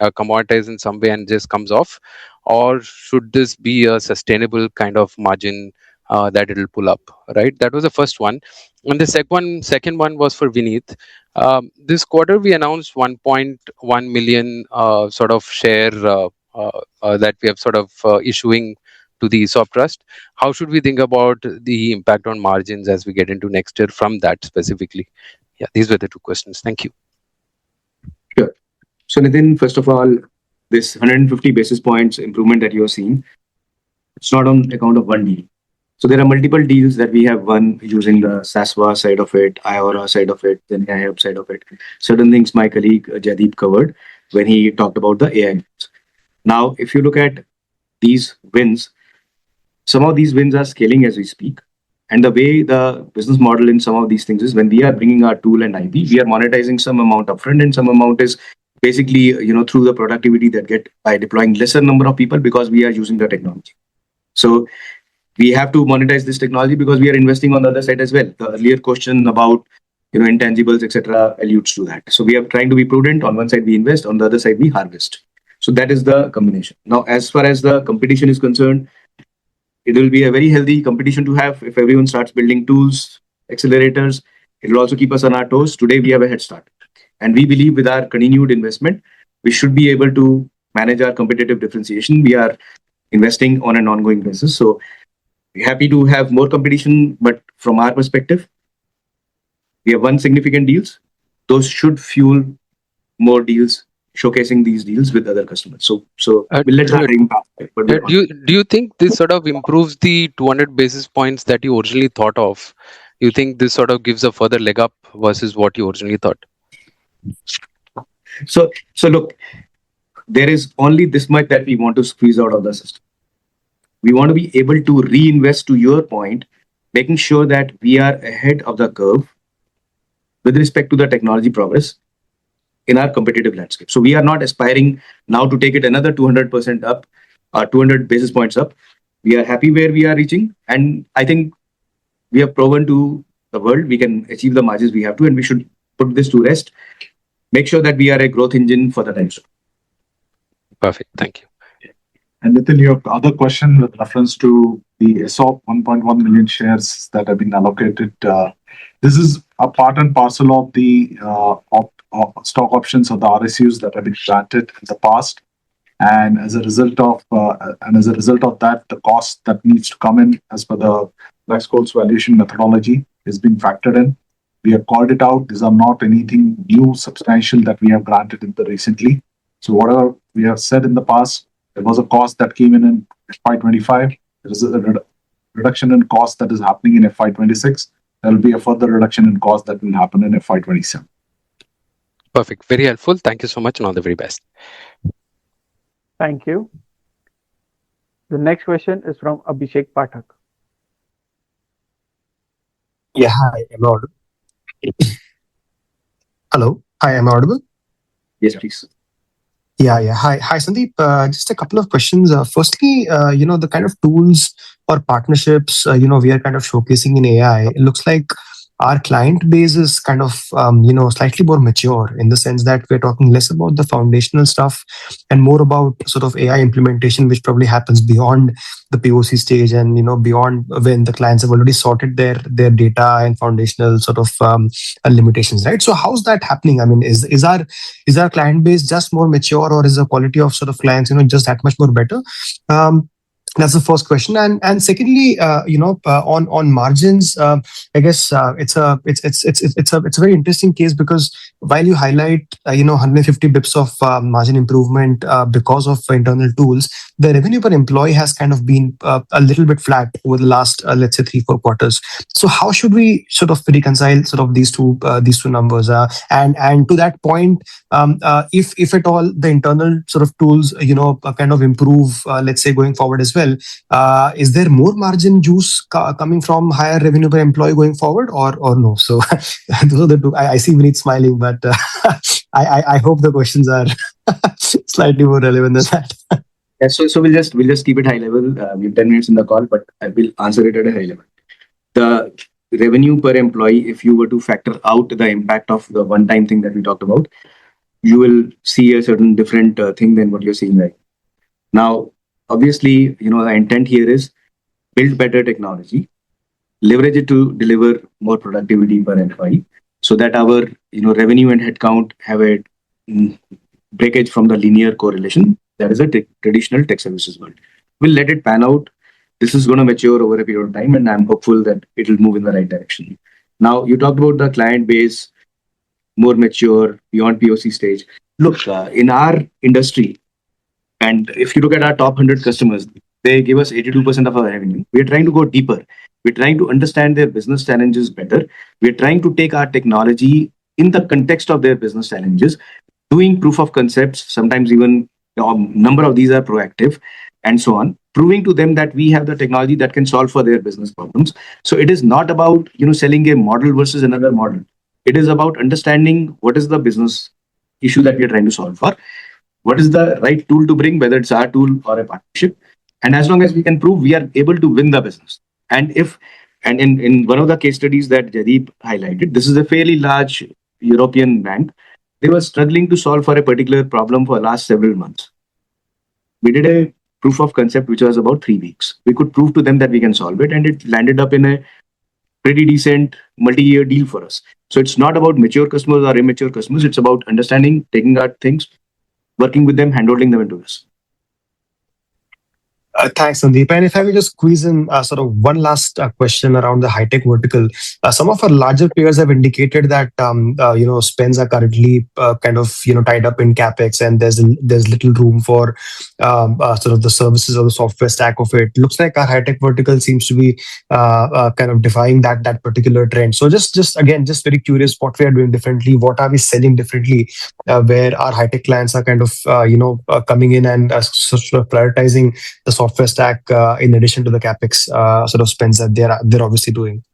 commoditized in some way and just comes off? Or should this be a sustainable kind of margin that it'll pull up, right? That was the first one. And the second one was for Vineet. This quarter, we announced 1.1 million sort of share that we have sort of issuing to the ESOP trust. How should we think about the impact on margins as we get into next year from that specifically? Yeah, these were the two questions. Thank you. So Nitin, first of all, this 150 basis points improvement that you're seeing, it's not on account of one deal. So there are multiple deals that we have won using the SASVA side of it, IORA side of it, then IHub side of it. Certain things my colleague Jaideep covered when he talked about the AI wins. Now, if you look at these wins, some of these wins are scaling as we speak. And the way the business model in some of these things is when we are bringing our tool and IP, we are monetizing some amount upfront and some amount is basically, through the productivity that get by deploying lesser number of people because we are using the technology. So we have to monetize this technology because we are investing on the other side as well. The earlier question about intangibles, etc., alludes to that. So we are trying to be prudent. On one side we invest, on the other side we harvest. So that is the combination. Now, as far as the competition is concerned, it will be a very healthy competition to have if everyone starts building tools, accelerators. It will also keep us on our toes. Today we have a head start, and we believe with our continued investment, we should be able to manage our competitive differentiation. We are investing on an ongoing basis. So we're happy to have more competition, but from our perspective, we have won significant deals. Those should fuel more deals, showcasing these deals with other customers. So we'll let that impact. But Do you think this sort of improves the 200 basis points that you originally thought of? You think this sort of gives a further leg up versus what you originally thought? So look, there is only this much that we want to squeeze out of the system. We want to be able to reinvest, to your point, making sure that we are ahead of the curve with respect to the technology progress in our competitive landscape. So we are not aspiring now to take it another 200% up, 200 basis points up. We are happy where we are reaching. And I think we have proven to the world we can achieve the margins we have to, and we should put this to rest. Make sure that we are a growth engine for the times. Perfect. Thank you. And Nitin, your other question with reference to the ESOP 1.1 million shares that have been allocated, this is a part and parcel of the stock options or the RSUs that have been granted in the past. And as a result of that, the cost that needs to come in as per the Black-Scholes valuation methodology is being factored in. We have called it out. These are not anything new, substantial that we have granted in the recently. So whatever we have said in the past, there was a cost that came in FY25. There is a reduction in cost that is happening in FY26. There will be a further reduction in cost that will happen in FY27. Perfect. Very helpful. Thank you so much and all the very best. Thank you. The next question is from Abhishek Pathak. Yeah, hi, am I audible? Hello, hi, am I audible? Yes, please. Yeah. Hi, Sandeep. Just a couple of questions. Firstly, the kind of tools or partnerships, we are kind of showcasing in AI. It looks like our client base is kind of, slightly more mature in the sense that we're talking less about the foundational stuff and more about sort of AI implementation, which probably happens beyond the POC stage and, beyond when the clients have already sorted their data and foundational sort of limitations, right? So how's that happening? I mean, is our client base just more mature, or is the quality of sort of clients, just that much more better? That's the first question. And secondly, on margins, I guess it's a very interesting case because while you highlight 150 bips of margin improvement because of internal tools, the revenue per employee has kind of been a little bit flat over the last let's say 3-4 quarters. So how should we sort of reconcile sort of these two numbers? And to that point, if at all the internal sort of tools kind of improve, let's say going forward as well, is there more margin juice coming from higher revenue per employee going forward, or no? So those are the two. I see Vineet smiling, but I hope the questions are slightly more relevant than that. Yeah, so we'll just keep it high level. We have 10 minutes in the call, but I will answer it at a high level. The revenue per employee, if you were to factor out the impact of the one-time thing that we talked about, you will see a certain different thing than what you're seeing right now. Obviously, the intent here is build better technology, leverage it to deliver more productivity per employee, so that our revenue and headcount have a breakage from the linear correlation that is a traditional tech services world. We'll let it pan out. This is going to mature over a period of time, and I'm hopeful that it will move in the right direction. Now, you talked about the client base, more mature, beyond POC stage. Look, in our industry, and if you look at our top 100 customers, they give us 82% of our revenue. We are trying to go deeper. We're trying to understand their business challenges better. We're trying to take our technology in the context of their business challenges, doing proof of concepts. Sometimes even a number of these are proactive, and so on, proving to them that we have the technology that can solve for their business problems. So it is not about selling a model versus another model. It is about understanding what is the business issue that we are trying to solve for, what is the right tool to bring, whether it's our tool or a partnership. And as long as we can prove, we are able to win the business. And in one of the case studies that Jaideep highlighted, this is a fairly large European bank. They were struggling to solve for a particular problem for the last several months. We did a proof of concept, which was about 3 weeks. We could prove to them that we can solve it, and it landed up in a pretty decent multi-year deal for us. So it's not about mature customers or immature customers. It's about understanding, taking our things, working with them, handholding them into this. Thanks, Sandeep. And if I will just squeeze in sort of one last question around the high-tech vertical. Some of our larger peers have indicated that spends are currently kind of tied up in capex, and there's little room for sort of the services or the software stack of it. Looks like our high-tech vertical seems to be kind of defying that particular trend. So just very curious what we are doing differently. What are we selling differently? Where our high-tech clients are kind of coming in and sort of prioritizing the software stack in addition to the capex sort of spends that they're obviously doing.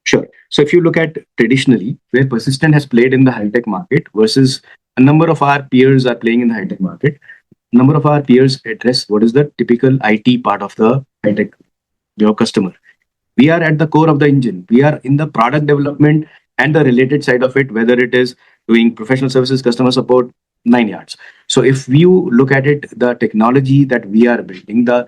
Sure. So if you look at traditionally where Persistent has played in the high-tech market versus a number of our peers are playing in the high-tech market, a number of our peers address what is the typical IT part of the high-tech customer. We are at the core of the engine. We are in the product development and the related side of it, whether it is doing professional services, customer support, 9 yards. So if you look at it, the technology that we are building, the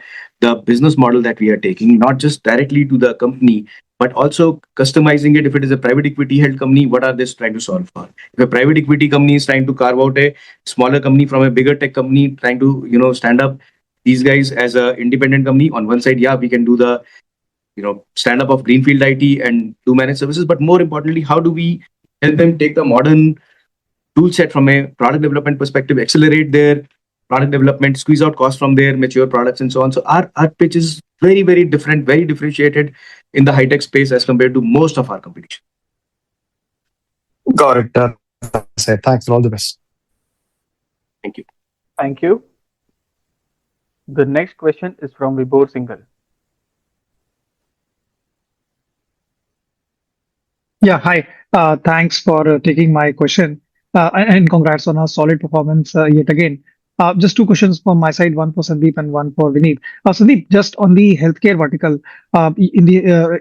business model that we are taking, not just directly to the company, but also customizing it. If it is a private equity held company, what are they trying to solve for? If a private equity company is trying to carve out a smaller company from a bigger tech company, trying to stand up these guys as an independent company, on one side, yeah, we can do the stand up of greenfield IT and do managed services. But more importantly, how do we help them take the modern tool set from a product development perspective, accelerate their product development, squeeze out costs from their mature products and so on. So our pitch is very, very different, very differentiated in the high-tech space as compared to most of our competition. Got it. Thanks and all the best. Thank you. Thank you. The next question is from Vibhor Singhal. Yeah, hi. Thanks for taking my question. And congrats on a solid performance yet again. Just two questions from my side, one for Sandeep and one for Vineet. Sandeep, just on the healthcare vertical, in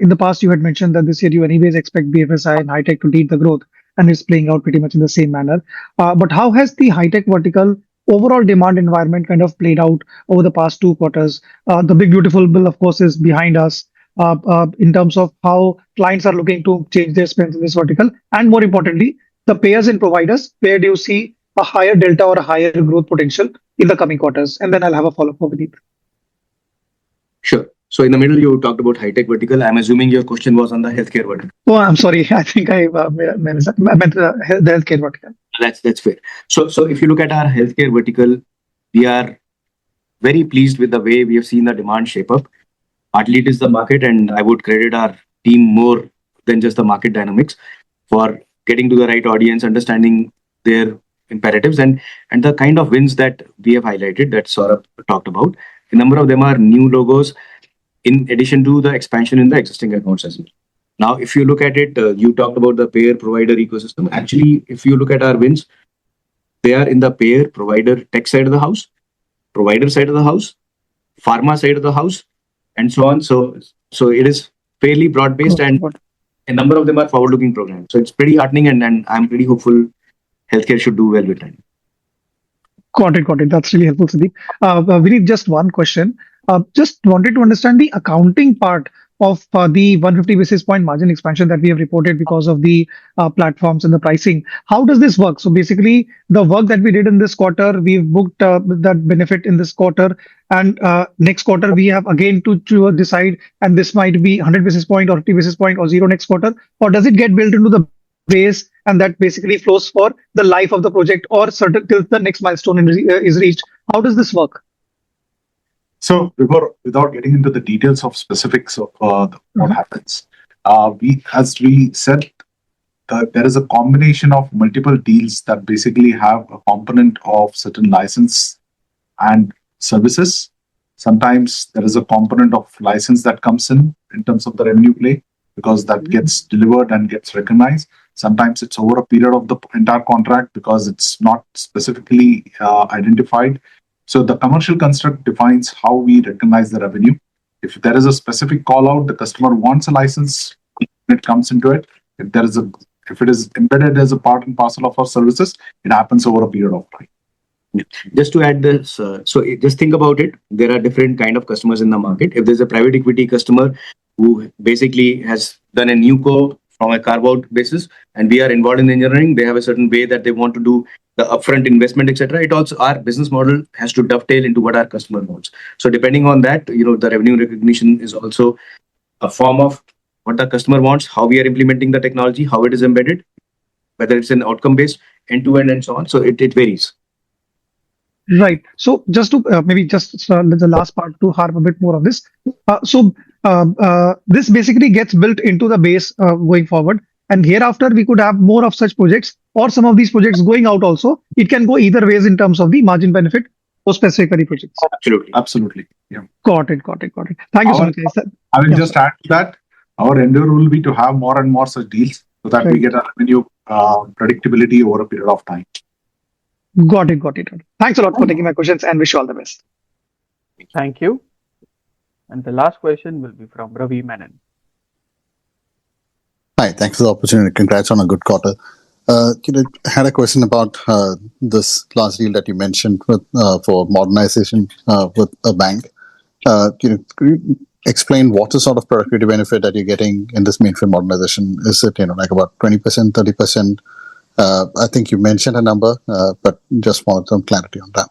the past you had mentioned that this year you anyways expect BFSI and high tech to lead the growth, and it's playing out pretty much in the same manner. But how has the high tech vertical overall demand environment kind of played out over the past 2 quarters? The big beautiful bill, of course, is behind us. In terms of how clients are looking to change their spends in this vertical, and more importantly, the payers and providers, where do you see a higher delta or a higher growth potential in the coming quarters? And then I'll have a follow-up for Vineet. Sure. So in the middle, you talked about high-tech vertical. I'm assuming your question was on the healthcare vertical. Oh, I'm sorry. I think I meant the healthcare vertical. That's fair. So if you look at our healthcare vertical, we are very pleased with the way we have seen the demand shape up. Partly it is the market, and I would credit our team more than just the market dynamics for getting to the right audience, understanding their imperatives, and the kind of wins that we have highlighted that Saurabh talked about. A number of them are new logos in addition to the expansion in the existing accounts as well. Now, if you look at it, you talked about the payer provider ecosystem. Actually, if you look at our wins, they are in the payer provider tech side of the house, provider side of the house, pharma side of the house, and so on. So it is fairly broad-based, and a number of them are forward-looking programs. So it's pretty heartening, and I'm pretty hopeful healthcare should do well with time. Got it. That's really helpful, Sandeep. Vineet, just one question. Just wanted to understand the accounting part of the 150 basis point margin expansion that we have reported because of the platforms and the pricing. How does this work? So basically, the work that we did in this quarter, we've booked that benefit in this quarter, and next quarter we have again to decide, and this might be 100 basis point or 50 basis point or zero next quarter, or does it get built into the base and that basically flows for the life of the project or certain till the next milestone is reached. How does this work? So without getting into the details of specifics of what happens, as we said, there is a combination of multiple deals that basically have a component of certain license and services. Sometimes there is a component of license that comes in terms of the revenue play because that gets delivered and gets recognized. Sometimes it's over a period of the entire contract because it's not specifically identified. So the commercial construct defines how we recognize the revenue. If there is a specific call out, the customer wants a license, it comes into it. If it is embedded as a part and parcel of our services, it happens over a period of time. Just to add this, just think about it. There are different kind of customers in the market. If there's a private equity customer who basically has done a new co from a carve-out basis, and we are involved in engineering, they have a certain way that they want to do the upfront investment, etc. It also, our business model has to dovetail into what our customer wants. So depending on that, the revenue recognition is also a form of what the customer wants, how we are implementing the technology, how it is embedded, whether it's an outcome-based, end-to-end, and so on. So it varies. Right. So just to maybe just the last part to harp a bit more on this. This basically gets built into the base going forward. And hereafter, we could have more of such projects or some of these projects going out also. It can go either ways in terms of the margin benefit for specific projects. Absolutely. Yeah. Got it. Thank you so much, guys. I will just add to that. Our endeavor will be to have more and more such deals so that we get a revenue predictability over a period of time. Got it. Thanks a lot for taking my questions and wish you all the best. Thank you. And the last question will be from Ravi Menon. Hi, thanks for the opportunity. Congrats on a good quarter. I had a question about this last deal that you mentioned with for modernization with a bank. Could you explain what the sort of productivity benefit that you're getting in this mainframe modernization? Is it like about 20%, 30%? I think you mentioned a number, but just wanted some clarity on that.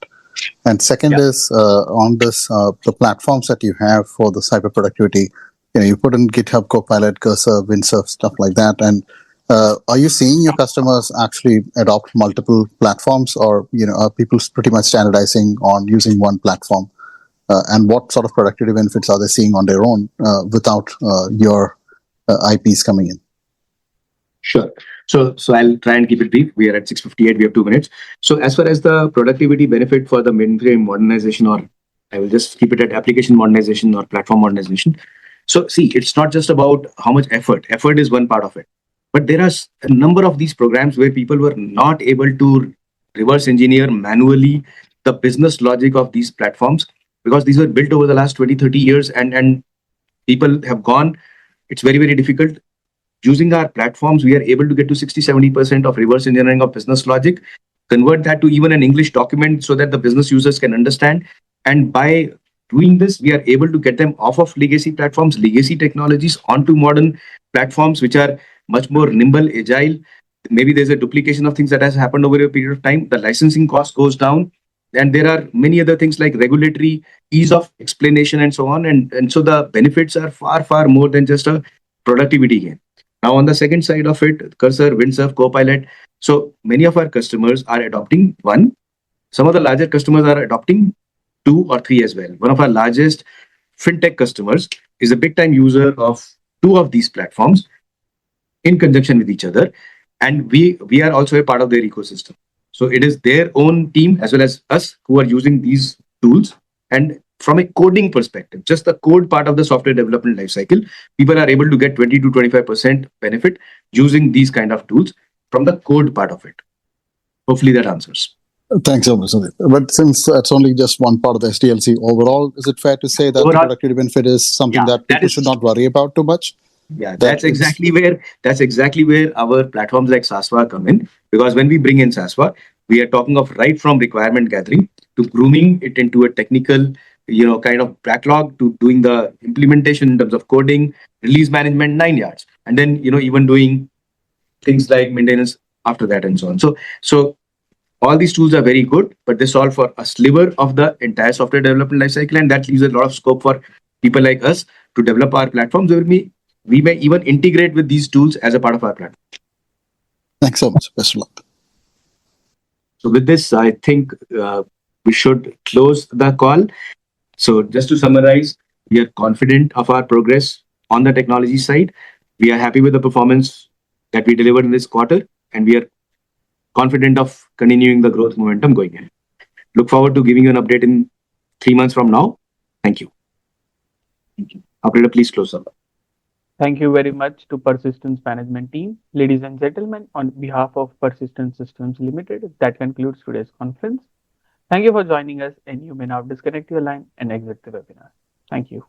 And second is on this the platforms that you have for the cyber productivity. You put in GitHub Copilot, Cursor, Windsurf, stuff like that. And are you seeing your customers actually adopt multiple platforms, or are people pretty much standardizing on using one platform? And what sort of productivity benefits are they seeing on their own without your IPs coming in? Sure. So I'll try and keep it brief. We are at 6:58. We have 2 minutes. So as far as the productivity benefit for the mainframe modernization, or I will just keep it at application modernization or platform modernization. So see, it's not just about how much effort. Effort is one part of it. But there are a number of these programs where people were not able to reverse engineer manually the business logic of these platforms because these were built over the last 20, 30 years and people have gone. It's very, very difficult. Using our platforms, we are able to get to 60-70% of reverse engineering of business logic, convert that to even an English document so that the business users can understand. And by doing this, we are able to get them off of legacy platforms, legacy technologies onto modern platforms, which are much more nimble, agile. Maybe there's a duplication of things that has happened over a period of time. The licensing cost goes down. And there are many other things like regulatory ease of explanation and so on. And so the benefits are far, far more than just a productivity gain. Now, on the second side of it, Cursor, Windsurf, Copilot. So many of our customers are adopting one. Some of the larger customers are adopting 2 or 3 as well. One of our largest fintech customers is a big time user of 2 of these platforms in conjunction with each other. And we are also a part of their ecosystem. So it is their own team as well as us who are using these tools. And from a coding perspective, just the code part of the software development lifecycle, people are able to get 20 to 25% benefit using these kind of tools from the code part of it. Hopefully that answers. Thanks so much. But since that's only just one part of the SDLC, overall, is it fair to say that the productivity benefit is something that people should not worry about too much? Yeah, that's exactly where our platforms like Sasva come in. Because when we bring in Sasva, we are talking of right from requirement gathering to grooming it into a technical kind of backlog to doing the implementation in terms of coding, release management, 9 yards. And then, even doing things like maintenance after that and so on. So all these tools are very good, but they solve for a sliver of the entire software development lifecycle. And that leaves a lot of scope for people like us to develop our platforms where we may even integrate with these tools as a part of our platform. Thanks so much. Best of luck. So with this, I think we should close the call. So just to summarize, we are confident of our progress on the technology side. We are happy with the performance that we delivered in this quarter, and we are confident of continuing the growth momentum going ahead. Look forward to giving you an update in 3 months from now. Thank you. Operator, please close up. Thank you very much to Persistence Management team. Ladies and gentlemen, on behalf of Persistence Systems Limited, that concludes today's conference. Thank you for joining us, and you may now disconnect your line and exit the webinar. Thank you.